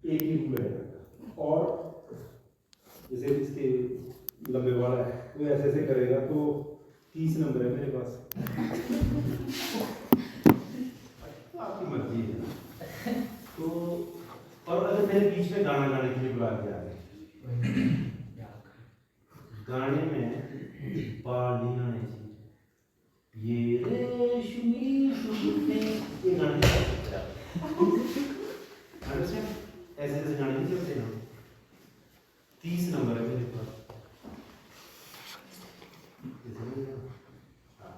एक ही रूल है। और जैसे इसके लंबे वाला है तो ऐसे ऐसे करेगा तो 30 नंबर है मेरे पास। तो आपकी मर्जी है ना। तो और अगर मेरे बीच में गाना गाने के लिए बुला दिया गाने में बाल नहीं आने चाहिए, ये रेशमी सुगंधे, ये गाने ऐसे ऐसे गाने नहीं चलते ना। 30 नंबर है मेरे पास।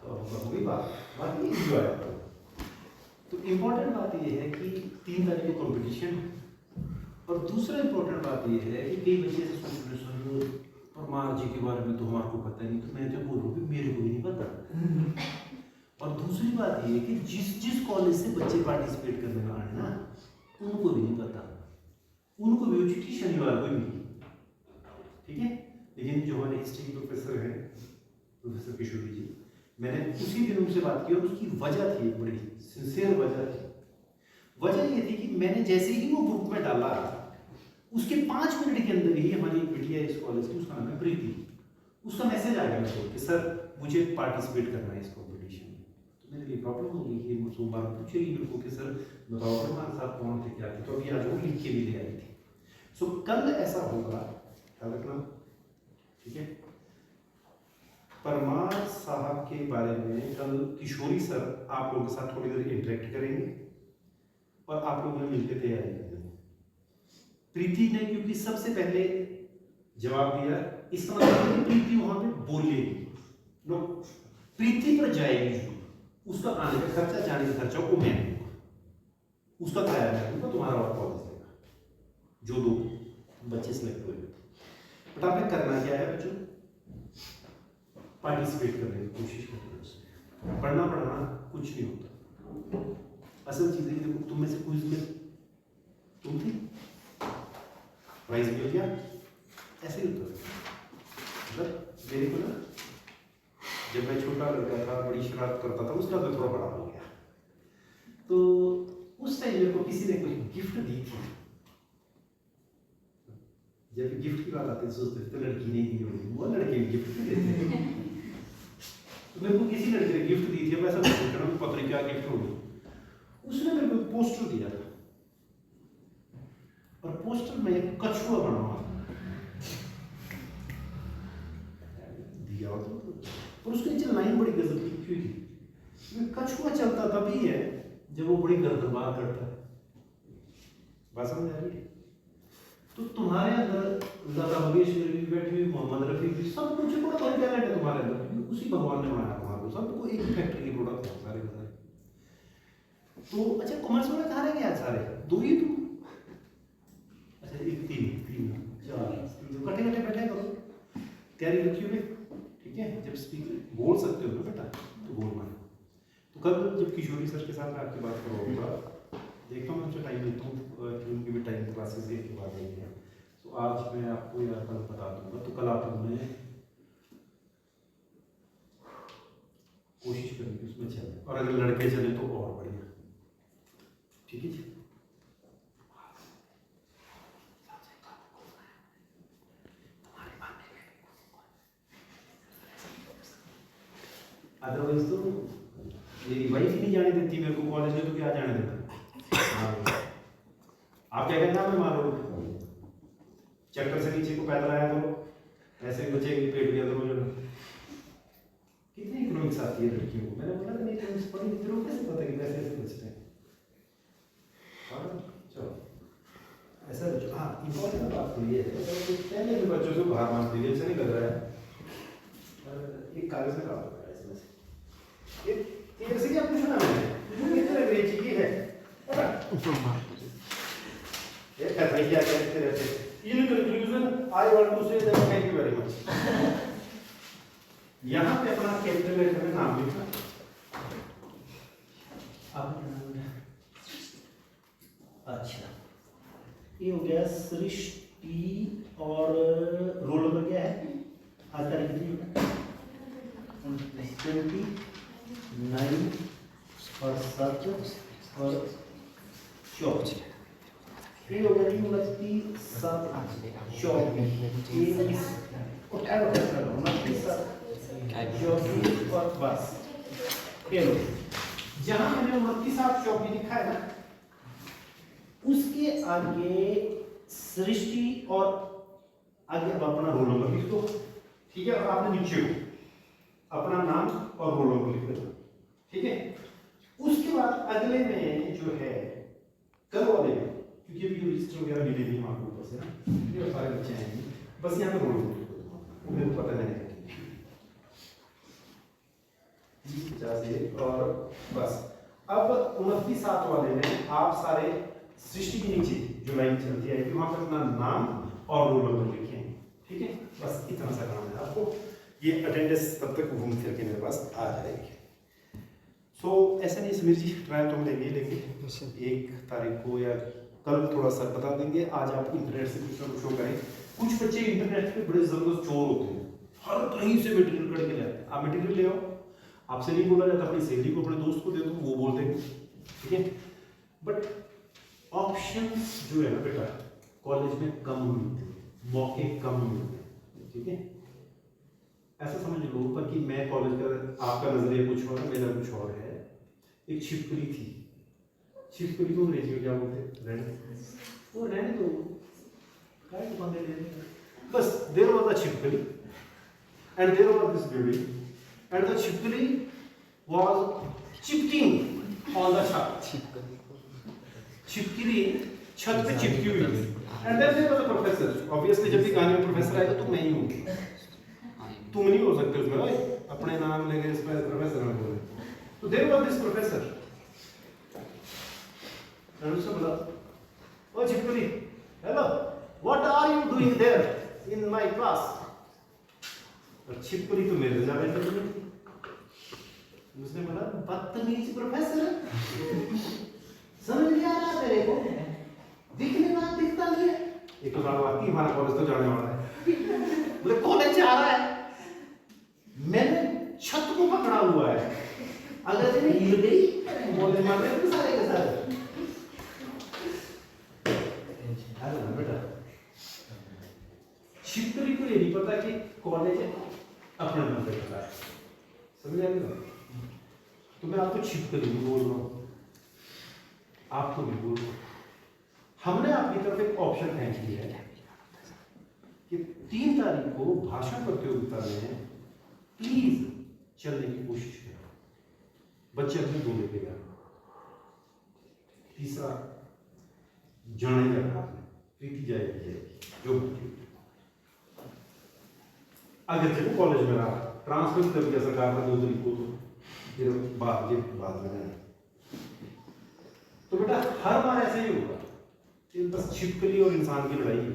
तो होगी बात ये एंजॉय करो। तो इम्पोर्टेंट बात ये है कि 3 तारीख को कंपटीशन है। और दूसरा इम्पोर्टेंट बात ये है कि कई बच्चे से सोच रहे सर परमार जी के बारे में तो हमारे को पता नहीं, तो मैं जो बोल रहा हूँ मेरे को भी नहीं पता। और दूसरी बात ये है कि जिस कॉलेज से बच्चे पार्टिसिपेट करने वाले हैं ना उनको भी नहीं पता, उनको भी वो चिट्ठी शनिवार को मिली, ठीक है। लेकिन जो हमारे हिस्ट्री के प्रोफेसर हैं प्रोफेसर किशोरी जी, मैंने उसी दिन उनसे बात की और उसकी वजह थी, बड़ी सिंसियर वजह थी। वजह ये थी कि मैंने जैसे ही वो ग्रुप में डाला उसके 5 मिनट के अंदर ही हमारी एक बिटिया इस कॉलेज की, उसका नाम है प्रीति, उसका मैसेज आ गया कि सर मुझे पार्टिसिपेट करना है इस कॉम्पिटिशन में। तो मेरे लिए प्रॉब्लम होगी कि सोमवार पूछेगी मेरे को कि सर बताओ हमारे साथ कौन थे क्या थे, तो अभी आज वो लिख के भी ले आई थी। सो कल ऐसा होगा, ख्याल रखना, ठीक है। परमार साहब के बारे में कल किशोरी सर आप लोगों के साथ थोड़ी देर इंटरेक्ट करेंगे और आप लोगों ने मिलकर तैयारी करेंगे। प्रीति ने क्योंकि सबसे पहले जवाब दिया, इसका मतलब है प्रीति वहां पे बोलेगी, लोग प्रीति पर जाएगी, उसका आने का खर्चा जाने का खर्चा वो मैं दूंगा, उसका किराया मैं दूंगा, तुम्हारा और कॉलेज देगा, जो 2 बच्चे सिलेक्ट हुए। बट आपने करना क्या है बच्चों, पार्टिसिपेट करने की कोशिश करना, उसमें पढ़ना पढ़ना कुछ नहीं होता। असल चीज है कि तुम में से क्विज में तुम थी, प्राइज मिल गया, ऐसे ही होता है। मतलब मेरे को ना जब मैं छोटा लड़का था बड़ी शरारत करता था, उसका मैं थोड़ा बड़ा हो गया, तो उस टाइम मेरे को किसी ने कोई गिफ्ट दी थी। जब गिफ्ट की बात आती है सोचते तो लड़की नहीं दी होगी, वो लड़के गिफ्ट देते हैं। तो मेरे को किसी लड़के ने गिफ्ट दी थी, अब ऐसा पता नहीं क्या गिफ्ट होगी। उसने मेरे को पोस्टर दिया था और पोस्टर में एक कछुआ बना हुआ दिया और उसके नीचे लाइन बड़ी गजब की क्यों थी, कछुआ चलता तभी है जब वो बड़ी गर्दनबार करता है। बात समझ आ रही है? तो तुम्हारे अंदर लता मंगेशकर भी बैठी हुई, मोहम्मद रफी भी, सब कुछ बड़ा बड़ा टैलेंट है तुम्हारे अंदर, उसी भगवान ने बनाया तुम्हारे को, सबको एक ही फैक्ट्री के प्रोडक्ट है सारे बता। तो अच्छा कॉमर्स वाले कहाँ रह गए आज सारे, 2 ही तुम, अच्छा 1 3 4 कटे कटे बैठे करो, तैयारी रखी हुई, ठीक है। जब स्पीकर बोल सकते हो ना बेटा तो बोल मारो। तो कल जब किशोरी सर के साथ मैं आपकी बात करूँगा, देखता हूँ उनसे टाइम लेता हूँ, उनकी भी टाइम क्लासेस एक के बाद देंगे। तो आज मैं आपको या कल बता दूंगा, तो कल आप लोगों ने कोशिश करेंगे उसमें चले, और अगर लड़के चले तो और बढ़िया, ठीक है जी। अदरवाइज तो मेरी वाइफ नहीं जाने देती मेरे को कॉलेज में, तो क्या जाने देता। आप क्या कहना मैं मारो चक्कर से नीचे को पैदल आया करो, ऐसे बच्चे की पेट के अंदर जो कितनी इकोनॉमिक्स आती है लड़कियों को, मैंने बोला था नहीं इकोनॉमिक्स पढ़ी, तेरे को कैसे पता कि पैसे ऐसे बचते हैं। चलो ऐसा हाँ इम्पोर्टेंट बात तो ये है, पहले भी बच्चों से बाहर मार दीजिए, अच्छा नहीं लग रहा है। एक कागज में डाल दो इसमें से, ये से क्या पूछना है, कितने लग रही चीज है ये कर रही क्या कहते रहते in conclusion I want to say that thank you very much. यहाँ पे अपना कैपिटल लेटर में नाम लिखना, अच्छा ये हो गया सृष्टि, और रोल नंबर क्या है आज तारीख कितनी है 29 और 7 और 24, ये हो गया जी 29 24 और बस ये लो जहां मैंने 29 24 लिखा है ना उसके आगे सृष्टि और आगे अब अपना रोल नंबर लिख दो, ठीक है। और आपने नीचे को अपना नाम और रोल नंबर लिख देना, ठीक है। उसके बाद अगले में जो है कल वाले में, क्योंकि अभी रजिस्टर वगैरह मिले नहीं आपको ऊपर से ना, ये सारे बच्चे हैं बस यहाँ पे रोल नंबर लिख दो, मुझे तो पता नहीं है 50 और बस। अब 29 वाले में आप सारे सृष्टि के नीचे जो लाइन चलती है कि वहां पर अपना नाम और रोल नंबर लिखें, ठीक है। बस इतना सा काम है आपको, ये अटेंडेंस तब तक घूम फिर के मेरे पास आ जाएगी। सो ऐसा नहीं समीर जी, ट्रायल तो हम लेंगे 1 तारीख को या कल थोड़ा सा बता देंगे। आज आप इंटरनेट से कुछ ना कुछ करें। कुछ बच्चे इंटरनेट पे बड़े जबरदस्त चोर होते हैं, हर कहीं से मटेरियल कट के ले आते हैं। आप मटेरियल ले आओ, आपसे नहीं बोला जाता, अपनी सहेली को अपने दोस्त को दे दो, वो बोलते हैं, ठीक है। बट ऑप्शंस जो है ना बेटा कॉलेज में कम मिलते हैं, मौके कम मिलते हैं, ठीक है। ऐसा समझ लो पर कि मैं कॉलेज का, आपका नजरिया कुछ और है, मेरा कुछ और है। एक छिपकली थी, छिपकली को अंग्रेजी में क्या बोलते हैं? वो रहने दो, काय को बंदे ले बस। देयर वाज अ छिपकली and there was this building and the chipkali was chipping on the छत। छिपकली छत पे चिपकी हुई थी। and then there was a professor, obviously जब भी कहानी में प्रोफेसर आएगा तो मैं ही हूँ, तुम नहीं हो सकते उसमें। ओए अपने नाम लेके इस पर प्रोफेसर में बोले तो there was this professor and उसने बोला ओ छिपकली, hello, what are you doing there in my class? छिपकली तो मेरे ज्यादा इंटेलिजेंट थी, उसने बोला बदतमीज प्रोफेसर, समझ नहीं आ रहा तेरे को, दिखने में दिखता नहीं है। एक तो बात आती हमारा कॉलेज तो जाने वाला है, बोले कॉलेज जा रहा है, मैंने छत को पकड़ा हुआ है, अगर तेरे हिल गई बोले मर रहे तो सारे के सारे। अरे बेटा छिपकली को ये नहीं पता कि कॉलेज अपने मन से करता है, समझ आ गया? तो मैं आपको छिपकली भी बोल रहा हूँ, आपको भी बोल रहा हूँ। हमने आपकी तरफ एक ऑप्शन फेंक दिया है कि 3 तारीख को भाषण प्रतियोगिता में प्लीज चलने की कोशिश करें। बच्चे अपने 2 लेके गए, तीसरा जाने का प्रीति जाएगी जो अगर जब कॉलेज में रहा ट्रांसफर कर दिया सरकार ने 2 तारीख को, तो फिर बात में तो बेटा हर बार ऐसे ही होगा, बस छिपकली और इंसान की लड़ाई है।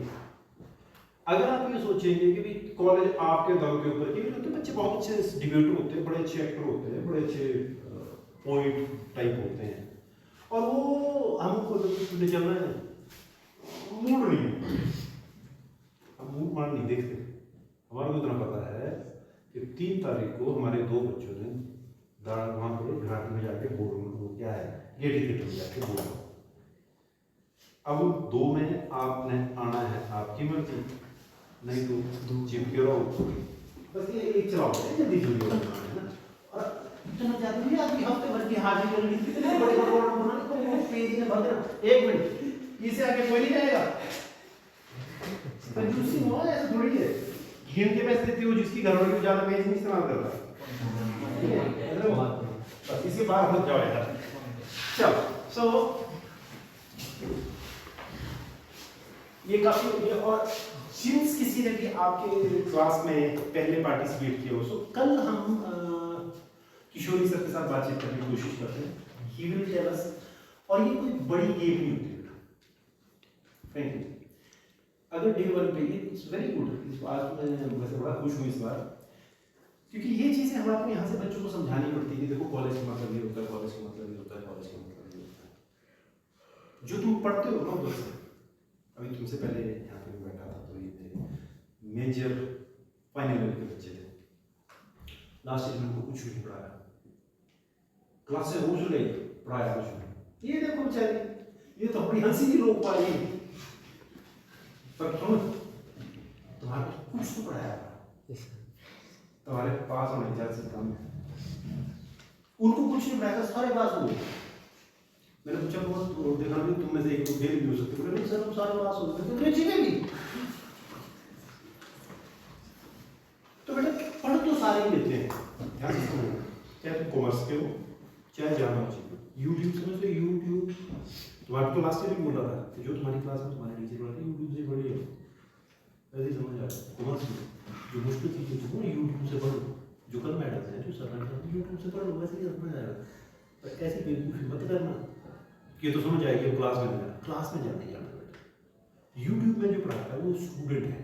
अगर आप ये सोचेंगे कि कॉलेज आपके दम के ऊपर, क्योंकि बच्चे बहुत अच्छे डिबेटर होते हैं, बड़े अच्छे एक्टर होते हैं, बड़े अच्छे पोइट टाइप होते हैं, और वो हमको चलना है मूड नहीं है, हम मूड मान नहीं देखते। हमारे को इतना पता है कि 3 तारीख को हमारे 2 बच्चों ने वहां पे घाटी में जाके बोल, क्या है गेटी थिएटर में जाके बोल। अब 2 में आपने आना है, आपकी मर्जी, नहीं तो चिपके रहो, बस ये एक चलाओ जल्दी जल्दी है ना। और इतना ज्यादा नहीं आपकी हफ्ते भर की हाजिरी करनी, कितने बड़े बनाने को पेज में भर देना। 1 मिनट इसे आगे कोई नहीं जाएगा, कंजूसी हो ऐसा थोड़ी है, गिन के पैसे देती हो जिसकी घरवाली को ज्यादा पेज नहीं इस्तेमाल करता, बस इसके बाहर मत जाओ यार। चलो सो ये काफी, और सिंस किसी ने भी आपके क्लास में पहले पार्टिसिपेट किया हो, सो कल हम किशोरी सर के साथ बातचीत करने की कोशिश करते हैं, ही विल टेल अस। और ये कोई बड़ी गेम नहीं होती फ्रेंकली। अगर डे 1 पे इट्स वेरी गुड, आज मैं वैसे बड़ा खुश हूँ इस बार, क्योंकि ये चीजें हम आपको यहाँ से बच्चों को समझानी पड़ती है कि देखो कॉलेज का मतलब ये होता है, कॉलेज का मतलब ये होता है, कॉलेज का मतलब ये होता है। जो तुम पढ़ते हो ना उधर से, अभी तुमसे पहले यहाँ पे बैठा था तो ये थे मेजर फाइनल ईयर के बच्चे थे, लास्ट ईयर में उनको कुछ नहीं पढ़ाया, क्लास से रोज ले पढ़ाया कुछ नहीं। ये देखो बेचारे, ये तो अपनी हंसी नहीं रोक पा रही, पर सुनो, तुम्हारे कुछ तो पढ़ाया था, तुम्हारे पास होने की ज्यादा काम है, उनको कुछ नहीं पढ़ाया था, सारे पास हो गए। मैंने पूछा बहुत देखा नहीं, तुम में से एक तो फेल भी हो सकते हो। नहीं सर हम सारे पास हो गए, तो चीजें भी तो बेटा पढ़ तो सारे ही लेते हैं, ध्यान से सुनो, चाहे तुम कॉमर्स के हो चाहे जाना चाहिए, यूट्यूब समझ लो, यूट्यूब तुम्हारे तो लास्ट ईयर भी बोल रहा था कि जो तुम्हारी क्लास में तुम्हारे टीचर पढ़ाते हैं यूट्यूब से पढ़िए, ऐसे समझ आ रहा है। कॉमर्स में जो मुश्किल चीजें जो यूट्यूब से पढ़ो, जो कल मैडम है जो सर यूट्यूब से पढ़ लो, वैसे ही समझ आएगा। पर ऐसी बेवकूफ़ी मत करना कि तो समझ आएगी अब क्लास में जाना, क्लास में जाने जाना बेटा। यूट्यूब में जो पढ़ाता है वो स्टूडेंट है,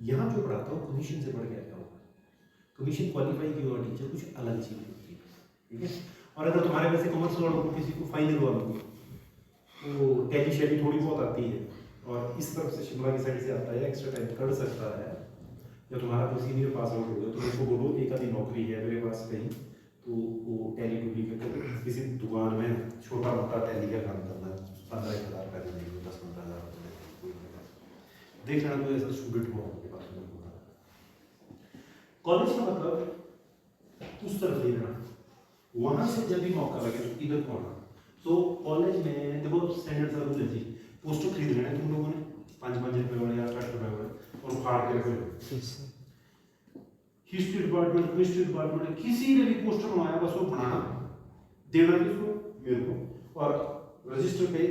यहाँ जो पढ़ाता है वो कमीशन से पढ़ के आया होगा। कमीशन क्वालिफाई की हुआ टीचर कुछ अलग चीज़ होती है, ठीक है। और अगर तुम्हारे वैसे कॉमर्स वालों को किसी को फाइनल वालों को वो टैली शैली थोड़ी बहुत आती है और इस तरफ से शिमला की साइड से आता है, एक्स्ट्रा टाइम कर सकता है, या तुम्हारा कोई सीनियर पास आउट हो गया तो उसको बोलो एक आधी नौकरी है मेरे पास कहीं, तो वो टैली टूली करके किसी दुकान में छोटा मोटा टैली का काम करना, 15,000 का देंगे, 10-15,000 देख लेना। कोई ऐसा स्टूडेंट हो आपके पास में होगा। कॉलेज का मतलब उस तरफ ले लेना, वहां से जब भी मौका लगे तो इधर को आना। तो कॉलेज में देखो स्टैंडर्ड सा रूल है जी, पोस्टर खरीद लेना तुम लोगों ने 5-5 रुपए वाले या 8 रुपए वाले, और फाड़ के रख लो। हिस्ट्री डिपार्टमेंट, केमिस्ट्री डिपार्टमेंट, किसी ने भी पोस्टर बनाया बस वो बनाना, देना किसको, मेरे को, और रजिस्टर पे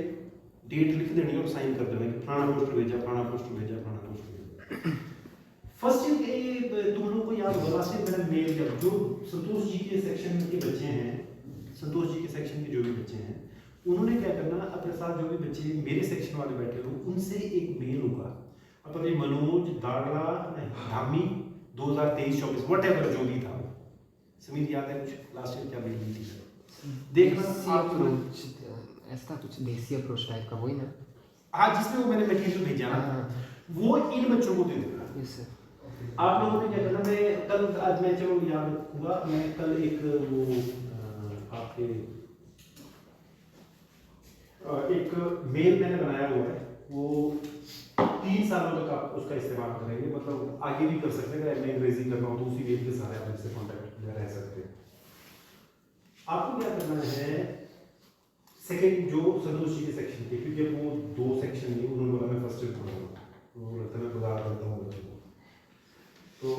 डेट लिख देनी और साइन कर देना कि फलाना पोस्टर भेजा, फलाना पोस्टर भेजा, फलाना पोस्टर भेजा। फर्स्ट ईयर तुम लोगों को याद होगा लास्ट ईयर मेरा मेल जब जो संतोष जी के सेक्शन के बच्चे हैं, संतोष जी के सेक्शन के जो भी बच्चे हैं, उन्होंने क्या करना, अपने साथ जो भी बच्चे मेरे सेक्शन वाले बैठे हो उनसे एक मेल होगा, अपने मनोज दाड़ा धामी 2023-24 व्हाटएवर जो भी था। समीर याद है कुछ लास्ट ईयर क्या मेल हुई थी? देखना आप ऐसा कुछ देसी अप्रोच टाइप का, वही ना? हाँ, जिसमें वो मैंने मटेरियल भेजा ना, वो इन बच्चों को दे देना। Yes sir. आप लोगों ने क्या करना, मैं कल आज मैं चलो याद रखूंगा, मैं कल एक वो आपके एक मेल मैंने बनाया हुआ है, वो 3 सालों तक आप उसका इस्तेमाल करेंगे, मतलब आगे भी कर सकते हैं, अगर अंग्रेजी करना हो तो उसी मेल के सारे आप इससे कॉन्टैक्ट में रह सकते हैं। आपको क्या करना है, सेकंड जो संतोष जी के सेक्शन के, क्योंकि वो 2 सेक्शन है, उन्होंने बोला मैं फर्स्ट ईयर पढ़ूंगा, तो लगता है मैं बता करता हूँ बच्चों को, तो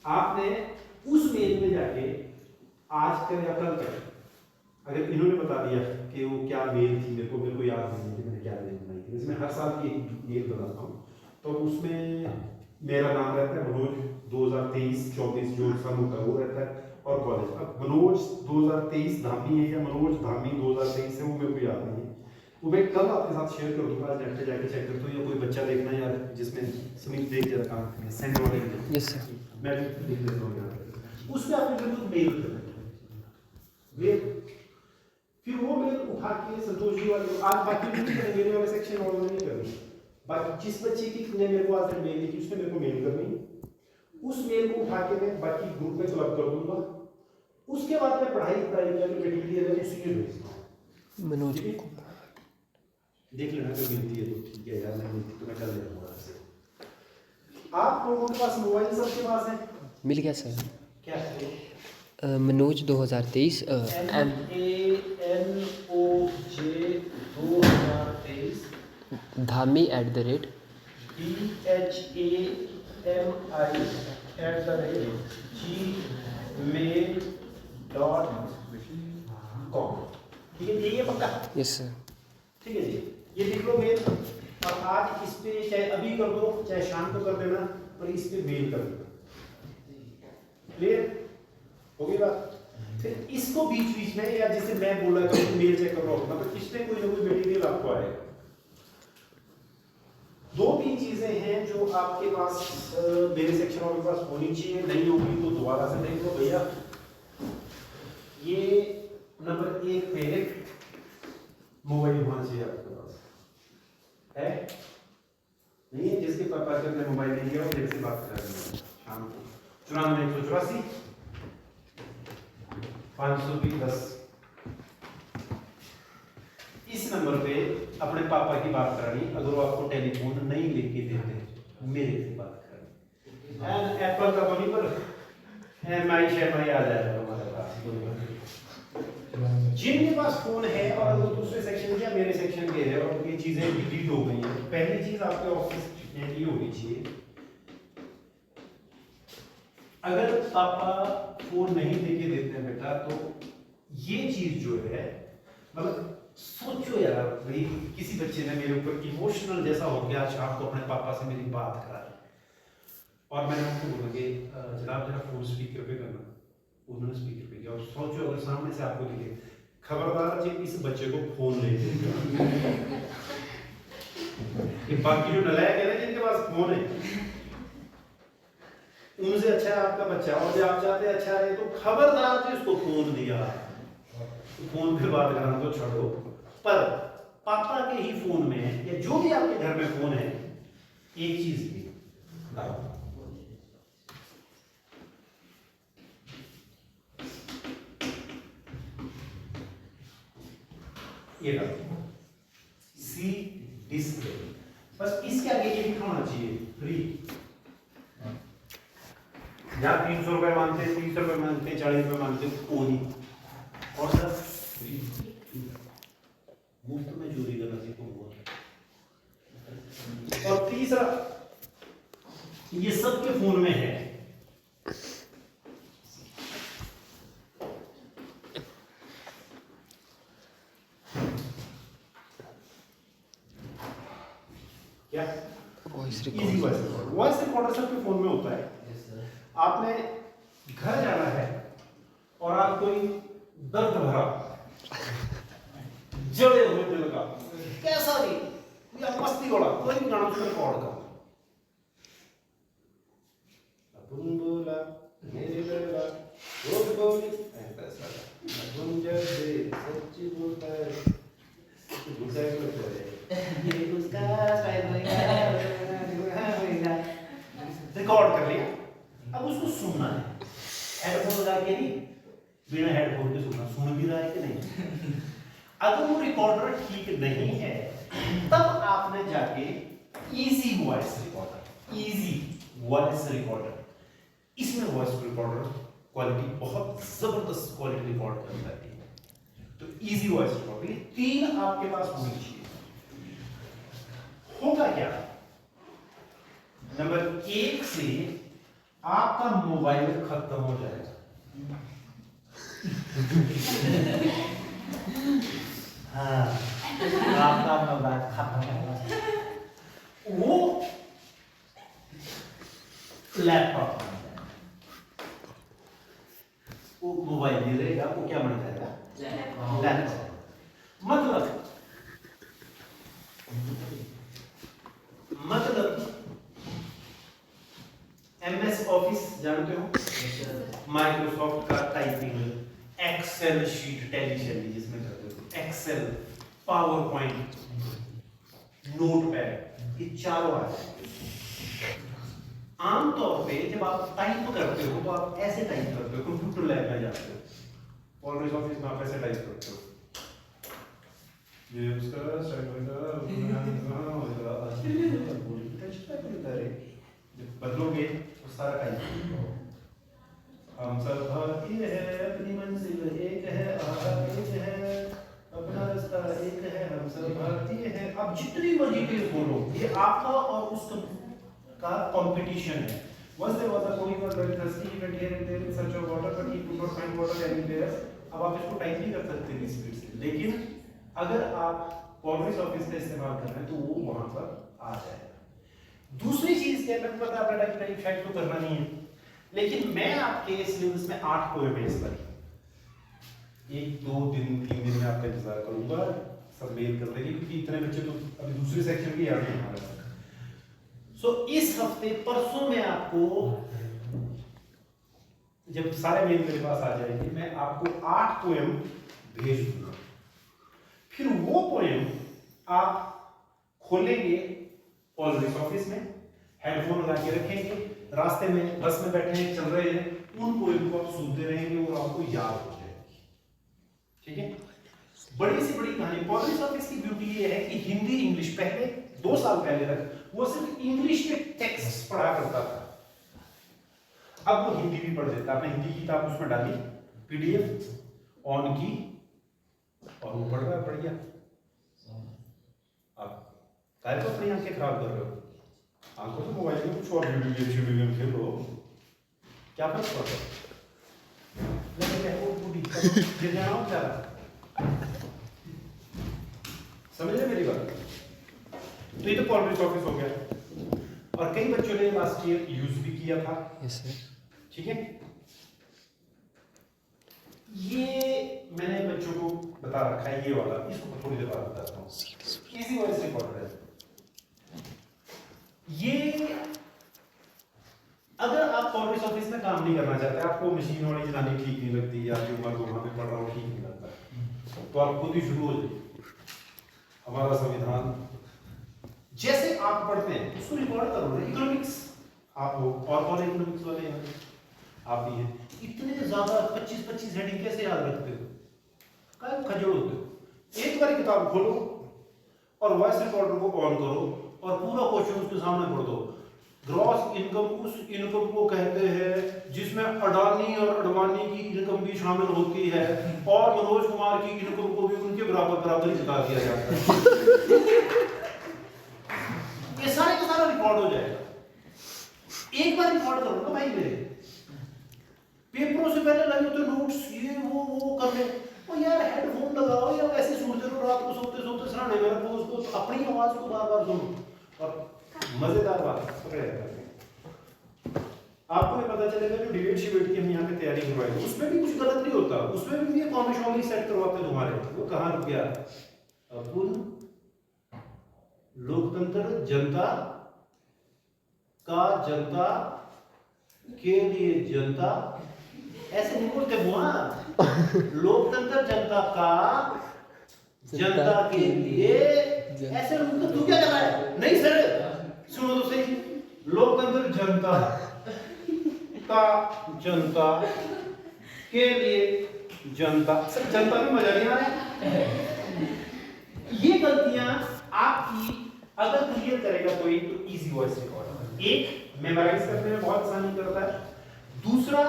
आपने उस मेल में जाके आज का या कल तक अगर इन्होंने बता दिया कि वो क्या मेल थी, मेरे को याद नहीं कि मैंने क्या मेल बनाई थी, मैं हर साल की एक मेल बनाता हूँ, तो उसमें मेरा नाम रहता है मनोज 2023-24 जो सन होता है वो रहता है, और कॉलेज। अब मनोज 2023 धामी है या मनोज धामी 2023 है, वो मेरे को याद नहीं है, वो मैं कल आपके साथ शेयर कर दूंगा, नेट पे जाके चेक करता हूँ, या कोई बच्चा देखना यार जिसमें समीर देख जरा काम सेंड वाले, यस सर, मैं भी लिख देता हूँ यार, उसमें आपने जरूर मेल करना है, फिर वो मेल उठा के संतोष जी वाले आज बाकी नहीं करेंगे, मेरे वाले सेक्शन और नहीं करनी, बाकी जिस बच्चे की ने मेरे को आज तक मेल लिखी उसने मेरे को मेल करनी, उस मेल को उठा के मैं बाकी ग्रुप में क्लब कर दूंगा, उसके बाद मैं पढ़ाई करके मटेरियल है उसी में भेजता हूँ। मनोज देख लेना अगर मिलती है तो ठीक है यार, नहीं मिलती तो मैं कर लेता हूँ। आप लोगों के पास मोबाइल सबके पास है? मिल गया सर। क्या है? मनोज 2023 MANOJ 2023 धामी DHAMI@gmail.com, ठीक है, ये पक्का? Yes sir. ठीक है जी, ये लिख लो मेल, और आज इस पे चाहे अभी कर दो चाहे शाम को कर देना, पर इस पे मेल कर देना, क्लियर हो गई बात? फिर इसको बीच बीच में या जैसे मैं बोला कि मेल चेक कर रहा हूँ, मतलब इसमें कोई ना कोई मटेरियल आपको आएगा। 2-3 चीजें हैं जो आपके पास मेरे सेक्शन वालों के पास होनी चाहिए, नहीं होगी तो दोबारा से देख लो भैया। ये नंबर 1 पे मोबाइल होना चाहिए आपके पास, है नहीं है? जिसके पास करते मोबाइल नहीं है वो मेरे से बात कर रहे हैं शाम को 94-184 520 इस नंबर पे अपने पापा की बात करानी, अगर वो आपको टेलीफोन नहीं लेके देते मेरे से बात करानी। एप्पल का तो नहीं, पर एमआई आ जाएगा हमारे पास, कोई बात नहीं। जिनके पास फोन है और अगर दूसरे सेक्शन या मेरे सेक्शन के है और ये चीजें डिलीट हो गई हैं, तो पहली चीज आपके ऑफिस में ये होनी चाहिए, अगर पापा फोन नहीं लेके देते हैं बेटा, तो ये चीज जो है, मतलब सोचो यार भाई, किसी बच्चे ने मेरे ऊपर इमोशनल जैसा हो गया, आज आपको अपने पापा से मेरी बात करा और मैंने उनको बोला कि जनाब जरा फोन स्पीकर पे करना, उन्होंने स्पीकर पे किया। और सोचो अगर सामने से आपको दिखे, खबरदार जी इस बच्चे को फोन ले देगा। ये बाकी जो नलायक है ना जिनके पास फोन है, उनसे अच्छा है आपका बच्चा, और जब आप चाहते हैं अच्छा रहे तो खबरदार जी उसको फोन दिया, तो फोन पे बात करना तो छोड़ो, पर पापा के ही फोन में या जो भी आपके घर में फोन है, एक चीज भी ये सी डिस्प्ले, बस इसके आगे ये लिखा होना चाहिए फ्री। या 300 रुपए मानते, 30 रुपए मानते, 40 रुपए मानते, कोई और सर फ्री। मुफ्त में चोरी करना सीखो। और तीसरा, ये सबके फोन में है, क्या voice easy record. Voice recorder सबके फोन में होता है। आपने घर जाना है और आप कोई दर्द भरा जड़े हुए दिल का कैसा भी या मस्ती वाला कोई भी गाना उसमें रिकॉर्ड करो, अपन बोला मेरे बेला वो बोली ऐसा अपन जब दे सच्ची बोलता है गुस्सा करता है ये उसका रिकॉर्ड कर लिया। अब उसको सुनना है, हेडफोन लगा के नहीं, बिना हेडफोन के सुनना, सुन भी रहा है कि नहीं। अगर वो रिकॉर्डर ठीक नहीं है, तब आपने जाके इजी वॉइस रिकॉर्डर, इसमें वॉइस रिकॉर्डर क्वालिटी बहुत जबरदस्त क्वालिटी रिकॉर्ड करता है। तो इजी वॉइस रिकॉर्डर, ये 3 आपके पास होनी चाहिए। होगा क्या, नंबर 1 से आपका मोबाइल खत्म हो जाएगा। हाँ, आपका मोबाइल खत्म हो जाएगा, वो लैपटॉप बन जाएगा, वो मोबाइल नहीं रहेगा, वो क्या बन जाएगा, लैपटॉप। मतलब MS ऑफिस जानते हो, माइक्रोसॉफ्ट का टाइपिंग, एक्सेल शीट, टैली जिसमें करते हो, एक्सेल, पावर पॉइंट, नोटपैड, ये चारों आ जाएंगे। आमतौर पे जब आप टाइप करते हो तो आप ऐसे टाइप करते हो, कंप्यूटर लैब में जाते हो, ऑलवेज ऑफिस में आप ऐसे टाइप करते हो, ये उसका बदलोगे तो सारा टाइप। हम सब भारतीय है, अपनी मंजिल एक है, आधार एक है, अपना रास्ता एक है, हम सब भारतीय है। अब जितनी मर्जी के बोलो, ये आपका और उस का कंपटीशन है। Once there was a boy who was very thirsty, he went here and there in search of water, but he could not find water anywhere. अब आप इसको टाइप नहीं कर सकते इतनी स्पीड से, लेकिन अगर आप ऑलवेज ऑफिस का इस्तेमाल कर रहे हैं तो वो वहां पर आ जाएगा। दूसरी चीज क्या, मैं पता है आपका टाइप शायद तो करना नहीं है, लेकिन मैं आपके सिलेबस में 8 पोएम है इस बार, 1 2 दिन 3 दिन में आपका इंतजार करूंगा, सब मेल कर देंगे, क्योंकि इतने बच्चे तो अभी दूसरे सेक्शन भी याद नहीं हमारे साथ। सो इस हफ्ते परसों में आपको, जब सारे मेल मेरे पास आ जाएंगे, मैं आपको 8 पोएम भेज दूंगा। फिर वो पोएम आप खोलेंगे ऑलवेज ऑफिस में, हेडफोन लगा के रखेंगे, रास्ते में बस में बैठे हैं, चल रहे हैं, उन पोएम को आप सुनते रहेंगे और आपको याद हो जाएगी। ठीक है, बड़ी सी बड़ी कहानी पॉलिश ऑफिस की ब्यूटी ये है कि हिंदी इंग्लिश पहले 2 साल पहले तक वो सिर्फ इंग्लिश के टेक्स्ट पढ़ा करता था, अब वो हिंदी भी पढ़ देता। आपने हिंदी की किताब उसमें डाली, पीडीएफ ऑन की और वो पढ़ रहा है, बढ़िया। आप काहे तो अपनी आंखें खराब कर रहे हो, आंखों से मोबाइल में कुछ और वीडियो गेम खेल लो, क्या फर्क पड़ता है? समझ रहे मेरी बात? तो ये तो पॉलिश ऑफिस हो गया और कई बच्चों ने लास्ट ईयर यूज भी किया था। Yes sir. ठीक है, ये मैंने बच्चों को बता रखा है, ये वाला, इसको थोड़ी देर बाद बताता हूँ। इजी वॉइस रिकॉर्डर है ये। अगर आप पॉलिश ऑफिस में काम नहीं करना चाहते, आपको मशीन वाली चलानी ठीक नहीं लगती, या जो मैं वहां पे पढ़ रहा हूँ ठीक नहीं लगता, तो आप खुद ही शुरू हो जाइए। हमारा संविधान जैसे आप पढ़ते हैं उसको रिकॉर्ड करो ना। इकोनॉमिक्स आप हो और कौन इकोनॉमिक्स वाले हैं? आप ही हैं। इतने ज्यादा 25-25 हेडिंग कैसे याद रखते हो? काय खजोड़ होते हो? एक बार किताब खोलो और वॉइस रिकॉर्डर को ऑन करो और पूरा क्वेश्चन उसके सामने पढ़ दो। ग्रॉस इनकम उस इनकम को कहते हैं जिसमें अडानी और अडवाणी की इनकम भी शामिल होती है और मनोज कुमार की इनकम को भी उनके बराबर ही जिता दिया जाता है। ये सारे का सारा रिकॉर्ड हो जाएगा। एक बार रिकॉर्ड करो ना भाई मेरे, पेपरों से पहले लगे तो नोट्स ये वो कर ले, ओ यार हेडफोन लगाओ या वैसे सुनते रहो, रात को सोते सोते सराहने में रखो उसको, तो अपनी आवाज को बार बार सुनो और मजेदार बात पकड़े। आपको ये पता चलेगा जो डिबेट शिबेट की हम यहाँ पे तैयारी करवाई उसमें भी कुछ गलत नहीं होता, उसमें भी ये कॉमिशनरी सेट करवाते तुम्हारे। वो कहाँ रुक गया? अपुन लोकतंत्र जनता का, जनता के लिए जनता, ऐसे नहीं बोलते बुआ। लोकतंत्र जनता का, जनता के लिए, ऐसे तो तू क्या कर रहा है? नहीं सर सुनो तो सही, लोकतंत्र जनता का, जनता के लिए जनता। सर जनता में मजा नहीं आ रहा। ये गलतियां आपकी अगर क्लियर करेगा कोई तो इजी वॉइस रिकॉर्डर एक मेमोराइज करने में बहुत आसानी करता है। दूसरा,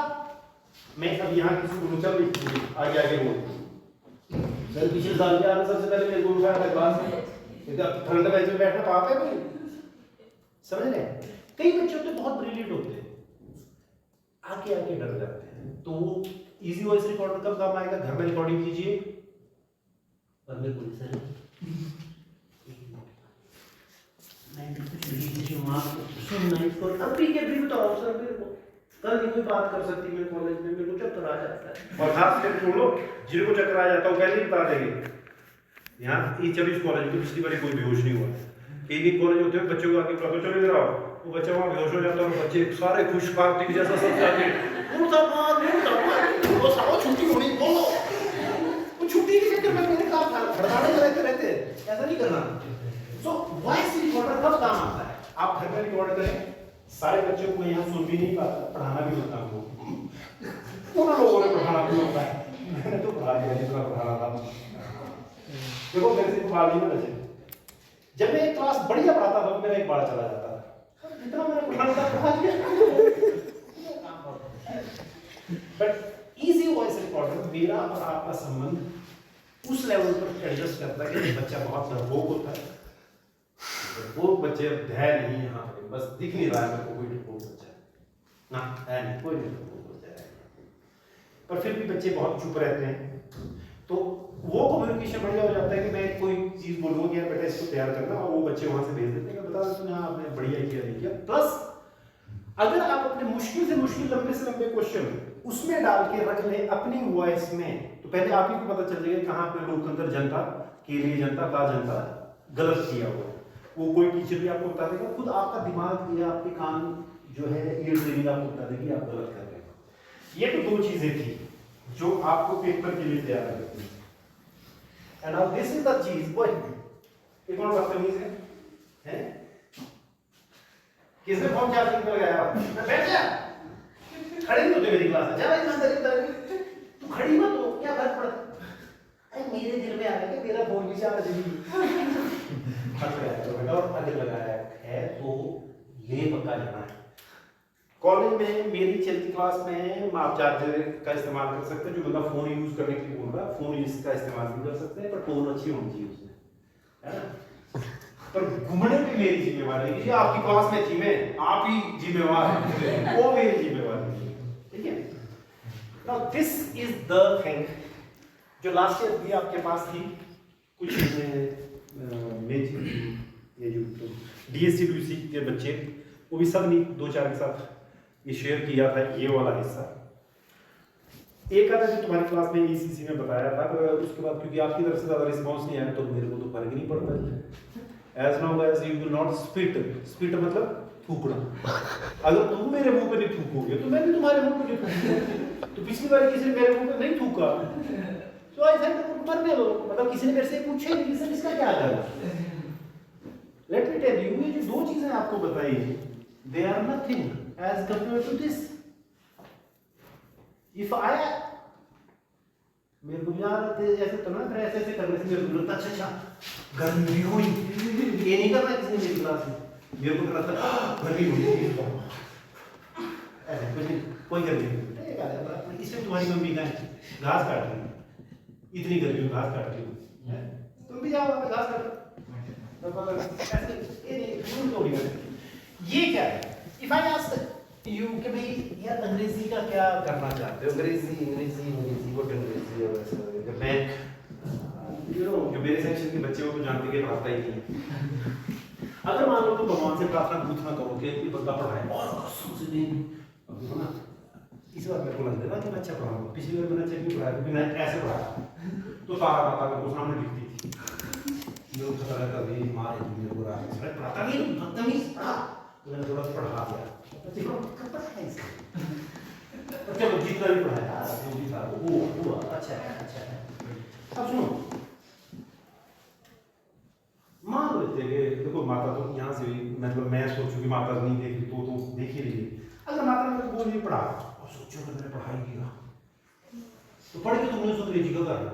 मैं अब यहाँ किसी को चल आगे आगे बोल सर पिछले साल के आने सबसे पहले मेरे को उठाया था क्लास में, फ्रंट बेंच में बैठना पाप है भाई, समझ रहे? कई बच्चे तो बहुत ब्रिलियंट होते हैं, आके आके डर जाते हैं, तो वो इजी वॉइस रिकॉर्डर कब काम आएगा? घर में रिकॉर्डिंग कीजिए और मेरे को सर कल नहीं कोई बात कर सकती मेरे कॉलेज में, मेरे को चक्कर आ जाता है। और खास करके छोड़ो जिनको चक्कर आ जाता है पहले ही बता देंगे। यहाँ ये 24 कॉलेज में पिछली बार कोई बेहोश नहीं हुआ। कई कॉलेज होते हैं बच्चों को आके बुलाते चलो इधर आओ, वो बच्चा वहाँ बेहोश हो जाता है और बच्चे सारे खुश कार्तिक जैसा सब जाते छुट्टी होनी बोलो, वो छुट्टी के चक्कर में मेरे काम हड़तालें रहते ऐसा नहीं करना। तो वॉइस रिकॉर्डर कब काम आता है? आप घर में रिकॉर्ड करें, सारे बच्चों को यहाँ सुन भी नहीं पाता, पढ़ाना भी होता है, पूरा लोगों ने पढ़ाना भी होता है। मैंने तो पढ़ा दिया जितना पढ़ाना था। देखो मेरे से बाल नहीं बचे, जब मैं एक क्लास बढ़िया पढ़ाता था मेरा एक बाल चला जाता था, जितना मैंने पढ़ाना था पढ़ा दिया। बट इजी वॉइस रिकॉर्डर मेरा और आपका संबंध उस लेवल पर एडजस्ट करता है कि बच्चा बहुत डरपोक होता है, वो बच्चे है नहीं यहाँ पे, बस दिख नहीं रहा है मेरे को कोई डरपोक बच्चा ना है, नहीं कोई डरपोक बच्चा है, पर फिर भी बच्चे बहुत चुप रहते हैं। तो वो कम्युनिकेशन बढ़िया हो जाता है कि मैं कोई चीज बोलूँगा कि यार बेटा इसको तैयार करना, और वो बच्चे वहां से भेज देते हैं बता देते हैं हाँ आपने बढ़िया किया नहीं किया। प्लस अगर आप अपने मुश्किल से मुश्किल लंबे से लंबे क्वेश्चन उसमें डाल के रख ले अपनी वॉइस में, तो पहले आप ही को पता चल जाएगा कहाँ पे लोकतंत्र जनता के लिए जनता का जनता गलत किया हुआ है। वो कोई टीचर भी आपको बता देगा, खुद आपका दिमाग या आपके कान जो है ये ट्रेनिंग आपको बता देगी आप गलत कर रहे हो। ये तो दो चीजें थी जो आपको पेपर के लिए तैयार करती है। And now this is the चीज, वो एक और बदतमीज है किसने फॉर्म चार्जिंग पे लगाया? बैठ जा, खड़े नहीं होते मेरी क्लास में, जा भाई अंदर तू खड़ी मत हो, क्या फर्क पड़ता है? मेरे दिल में आ रहा है कि मेरा फोन भी 4 GB तो बेटा, और अगर लगाया है तो ये पक्का जाना है। कॉलेज में मेरी चलती क्लास में आप चार्जर का इस्तेमाल कर सकते हैं। जो बंदा फोन यूज करने के लिए बोल रहा है, फोन यूज का इस्तेमाल भी कर सकते हैं, पर टोन अच्छी होनी चाहिए उसमें, है ना। पर घूमने पे मेरी जिम्मेवारी है कि आपकी क्लास में थी मैं, आप ही जिम्मेवार हैं, वो मेरी जिम्मेवारी है, ठीक है। Now this is the thing जो लास्ट ईयर भी आपके पास थी। कुछ ये जो DSC के बच्चे, वो भी सब नहीं 2-4 के साथ ये शेयर किया था ये वाला हिस्सा। एक आधा जो तुम्हारी क्लास में ECC में बताया था, पर उसके बाद क्योंकि आपकी तरफ से ज़्यादा रिस्पॉन्स नहीं आया तो मेरे को तो फर्क नहीं पड़ता। As long as you will not spit मतलब थूकना। अगर तुम मेरे मुंह पे नहीं थूकोगे तो मैं भी तुम्हारे मुंह पे नहीं थूकूंगा। तो पिछली बार किसी ने मेरे मुंह पे नहीं थूका, तो आई थिंक मरने दो, मतलब किसी ने मेरे से पूछे नहीं कि इसका क्या करना। लेट मी टेल यू, ये जो 2 चीजें आपको बताई, they are nothing as compare to this. If I, मेरे को यार ऐसे करना, फिर ऐसे ऐसे करने से मेरे को लगता अच्छा गर्मी भी हुई। ये नहीं करना किसी ने मेरी क्लास में, मेरे को लगता था गर्मी हुई, ऐसे कोई गर्मी नहीं। इसमें तुम्हारी मम्मी का घास काट रही है, इतनी गर्मी में घास काट रही है, तुम भी जाओ घास काटो। ये क्या है? If I ask you कि भाई यार अंग्रेजी का क्या करना चाहते हो? अंग्रेजी वो अंग्रेजी और ऐसा मैं जो मेरे सेक्शन के बच्चे वो तो जानते कि पढ़ाता ही नहीं। अगर मान लो तो भगवान से प्रार्थना पूछना करो कि ये बंदा पढ़ाए और कसम से नहीं, अब ना इस बार मेरे को लग रहा है कि मैं अच्छा पढ़ाऊंगा। पिछली बार मैंने अच्छा नहीं पढ़ाया क्योंकि मैं ऐसे पढ़ाया तो तारा माता मेरे को सामने दिखती थी। लोग खतरा रहता भी मारे मेरे को रहा है पढ़ाता नहीं, बदतमीज पढ़ा, तो मैंने थोड़ा पढ़ा दिया। देखो कब है इसका, चलो जितना भी पढ़ाया जो भी था वो अच्छा है। अब सुनो, मान लेते हैं कि देखो माता तो यहाँ से मतलब मैं सोचूं कि माता नहीं देखी तो देख ही रही है। अगर माता ने मेरे को नहीं पढ़ा और सोचो कि मैंने पढ़ाई किया तो पढ़ के तुमने उसको अंग्रेजी का करना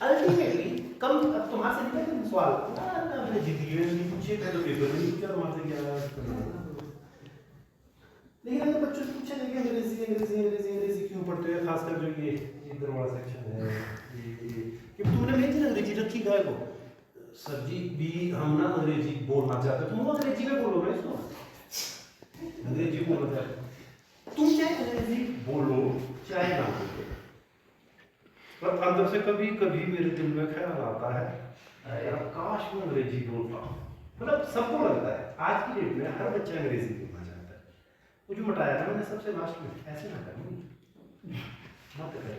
अल्टीमेटली कम। अब तुम्हारे से निकल सवाल मैंने जिंदगी में नहीं पूछे, मैं तो पेपर में नहीं पूछा तुम्हारे से क्या। लेकिन अगर बच्चों से पूछा जाएगा अंग्रेजी क्यों पढ़ते हो, खासकर जो ये इधर वाला सेक्शन है ये कि तुमने मेरी अंग्रेजी रखी गाय को। सर जी भी हम ना अंग्रेजी बोलना चाहते, तुम अंग्रेजी में बोलो ना, इसको अंग्रेजी बोलना चाहते, तुम चाहे अंग्रेजी बोलो चाहे ना बोलो, पर अंदर से कभी कभी मेरे दिल में ख्याल आता है यार काश मैं अंग्रेजी बोलता। मतलब सबको लगता है आज की डेट में हर बच्चा अंग्रेजी बोलना चाहता है। वो जो मटाया था मैंने सबसे लास्ट में, ऐसे ना करूँ मत करो।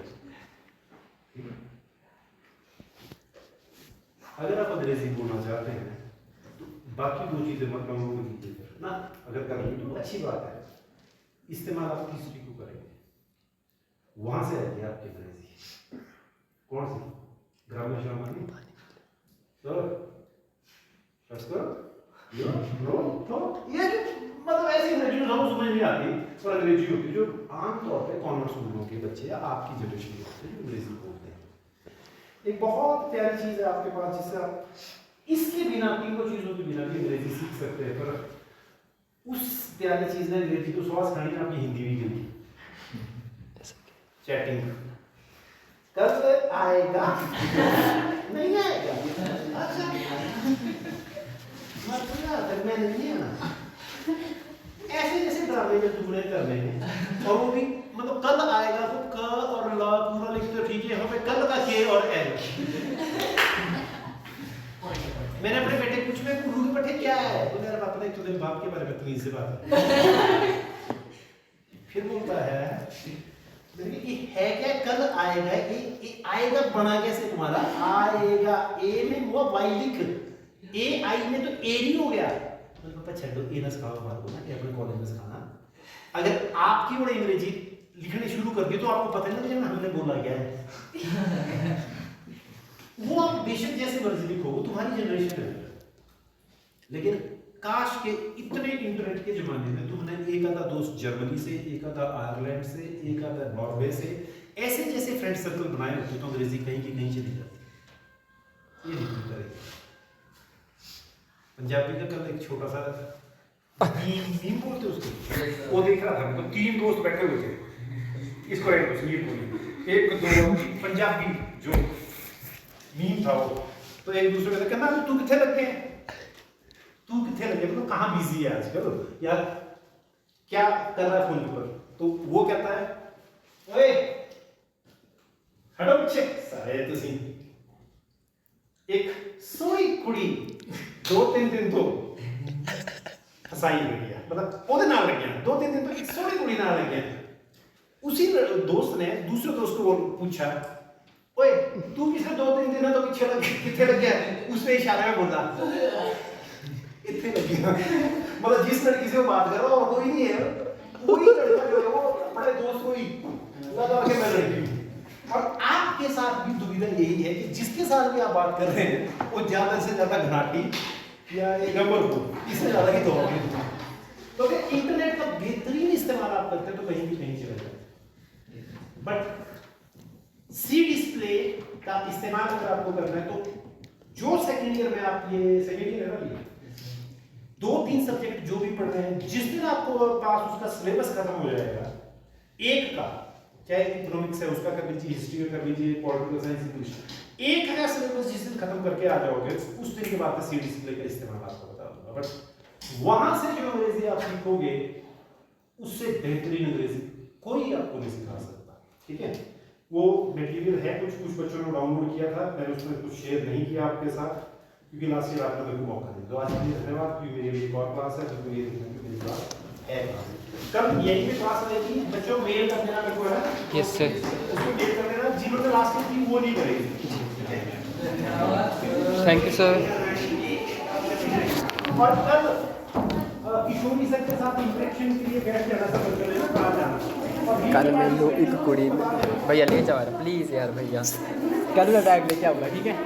अगर आप अंग्रेजी बोलना चाहते हैं तो बाकी 2 चीजें मत करो कीजिए ना। अगर कर ली तो अच्छी बात है, इस्तेमाल आप तीसरी को करेंगे, वहां से आएगी आपकी अंग्रेजी। कौन सी? ग्रामर श्रामर सर ये मतलब ऐसी अंग्रेजी जो हमको समझ नहीं आती और अंग्रेजी होती जो आमतौर पे कॉन्वेंट स्कूलों के बच्चे या आपकी जनरेशन के बच्चे जो अंग्रेजी बोलते हैं। एक बहुत प्यारी चीज है आपके पास जिससे आप इसके बिना 3 चीजों के बिना भी अंग्रेजी सीख सकते हैं, पर उस प्यारी चीज ने अंग्रेजी को श्वास खानी आपकी हिंदी भी गिरी। चैटिंग कल आएगा नहीं आएगा, अच्छा मतलब मैं नहीं है ना, ऐसे जैसे ड्रामे में टुकड़े करने हैं और वो भी मतलब कल आएगा तो क और ला पूरा लिखते हो ठीक है, यहाँ पे कल का के और एल। मैंने अपने बेटे को पूछा गुरु के बेटे क्या है, बोले यार पापा ने एक तो दिन बाप के बारे में तमीज से बात। फिर बोलता है ये है क्या, कल आएगा, ये आएगा बना कैसे तुम्हारा आएगा, ए में वो वाई लिख, ए आई में तो ए नहीं हो गया। तो पापा छो ए ना सिखाओ हमारे को ना, अपने कॉलेज में सिखाना। अगर आपकी बड़ी अंग्रेजी लिखनी शुरू कर दी तो आपको पता नहीं लगेगा हमने बोला क्या है। वो आप बेशक जैसे मर्जी लिखो, वो तुम्हारी जनरेशन है। लेकिन काश के इतने इंटरनेट के जमाने में तुमने एक आधा दोस्त जर्मनी से, एक आधा आयरलैंड से, एक आधा नॉर्वे से, ऐसे जैसे फ्रेंड सर्कल बनाए होते तो अंग्रेजी कहीं की कहीं चली जाती, ये नहीं करेगी। पंजाबी का कल एक छोटा सा मीम बोलते उसको, वो देख रहा था, तो 3 दोस्त बैठे हुए थे, इसको राइट कुछ मीम बोली, 1 2 पंजाबी जो मीम था वो, तो एक दूसरे को कहना तू किथे लगे, तू किथे लगे, मतलब कहाँ बिजी है आजकल या क्या कर रहा है फोन पर, तो वो कहता है ओए हटो पीछे सारे तुसी, एक सोई कुड़ी 2-3 दिन तो फसाई गई है, मतलब ओदे नाल लग गया, 2-3 दिन तो एक सोई कुड़ी नाल लग गया। उसी दोस्त ने दूसरे दोस्त को पूछा ओए तू किसे 2-3 दिन तो पीछे लग किथे लग गया, उसने इशारे में बोला इथे लग गया, मतलब जिस लड़की से वो बात कर रहा है कोई नहीं है, वही लड़का जो है वो अपने दोस्त को ही लगा के मैं लड़की हूं। और आपके साथ भी दुविधा यही है कि जिसके साथ भी आप बात कर रहे हैं वो ज्यादा से ज्यादा घनाटी या एक नंबर को इससे ज्यादा की तो तो अगर इंटरनेट का बेहतरीन इस्तेमाल आप करते हैं तो कहीं भी कहीं चले जाए, बट सी डिस्प्ले का इस्तेमाल अगर आपको करना है तो जो सेकेंड ईयर में आप ये सेकेंड ईयर है ना, ये 2-3 सब्जेक्ट जो भी पढ़ रहे हैं, जिस दिन आपको पास उसका सिलेबस खत्म हो जाएगा, एक का चाहे इकोनॉमिक्स है उसका कर लीजिए, हिस्ट्री का कर लीजिए, पॉलिटिकल साइंस, इंग्लिश, एक का सिलेबस जिस दिन खत्म करके आ जाओगे उस दिन के बाद सी डिस्प्ले का इस्तेमाल आपको बता दूंगा। बट वहां से जो अंग्रेजी आप सीखोगे उससे बेहतरीन अंग्रेजी कोई आपको नहीं सिखा सकता, ठीक है। वो मटेरियल है, कुछ बच्चों ने डाउनलोड किया था, मैंने उसमें कुछ शेयर नहीं किया आपके साथ क्योंकि लास्ट ईयर आपने मेरे को मौका नहीं। तो आज के लिए धन्यवाद, क्योंकि मेरे लिए एक और क्लास है तो ये देखना कि मेरी क्लास है कल यही पे क्लास रहेगी। बच्चों मेल कर देना मेरे को, है यस सर, उसको मेल कर देना, जिन्होंने लास्ट ईयर की वो नहीं करेगी। Thank you sir. और कल किशोरी सर के साथ इंटरेक्शन के लिए बैठ जाना सब बच्चों ने ना कहा जाना। कल मैं लो एक कुड़ी भैया ले जाओ प्लीज़ यार भैया, कल मैं बैग लेके आऊँगा, ठीक है।